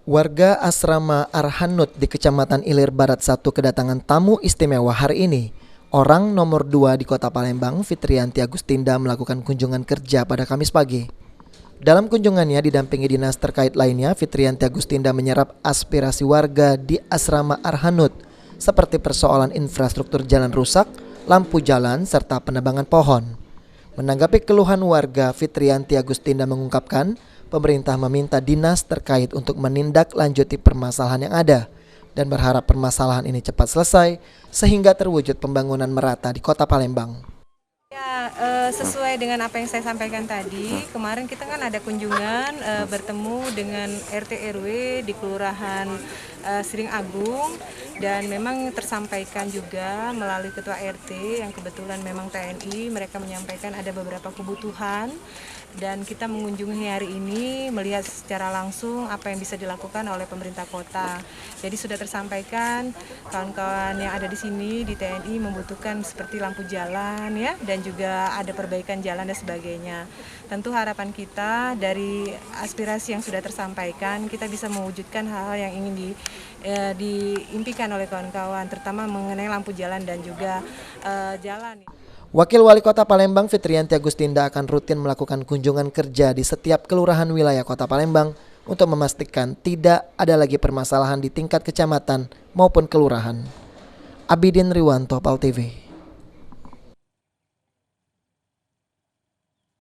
Warga asrama Arhanud di Kecamatan Ilir Barat 1 kedatangan tamu istimewa hari ini. Orang nomor 2 di Kota Palembang, Fitriyanti Agustinda melakukan kunjungan kerja pada Kamis pagi. Dalam kunjungannya didampingi dinas terkait lainnya, Fitriyanti Agustinda menyerap aspirasi warga di asrama Arhanud seperti persoalan infrastruktur jalan rusak, lampu jalan, serta penebangan pohon. Menanggapi keluhan warga, Fitriyanti Agustinda mengungkapkan pemerintah meminta dinas terkait untuk menindaklanjuti permasalahan yang ada dan berharap permasalahan ini cepat selesai sehingga terwujud pembangunan merata di Kota Palembang. Ya, sesuai dengan apa yang saya sampaikan tadi, kemarin kita kan ada kunjungan bertemu dengan RT RW di Kelurahan Sering Agung, dan memang tersampaikan juga melalui Ketua RT yang kebetulan memang TNI, mereka menyampaikan ada beberapa kebutuhan dan kita mengunjungi hari ini melihat secara langsung apa yang bisa dilakukan oleh pemerintah kota. Jadi sudah tersampaikan kawan-kawan yang ada di sini di TNI membutuhkan seperti lampu jalan ya, dan juga ada perbaikan jalan dan sebagainya. Tentu harapan kita dari aspirasi yang sudah tersampaikan, kita bisa mewujudkan hal-hal yang ingin diimpikan oleh kawan-kawan, terutama mengenai lampu jalan dan juga jalan. Wakil Wali Kota Palembang Fitriyanti Agustinda akan rutin melakukan kunjungan kerja di setiap kelurahan wilayah Kota Palembang untuk memastikan tidak ada lagi permasalahan di tingkat kecamatan maupun kelurahan. Abidin Riwanto, PAL TV.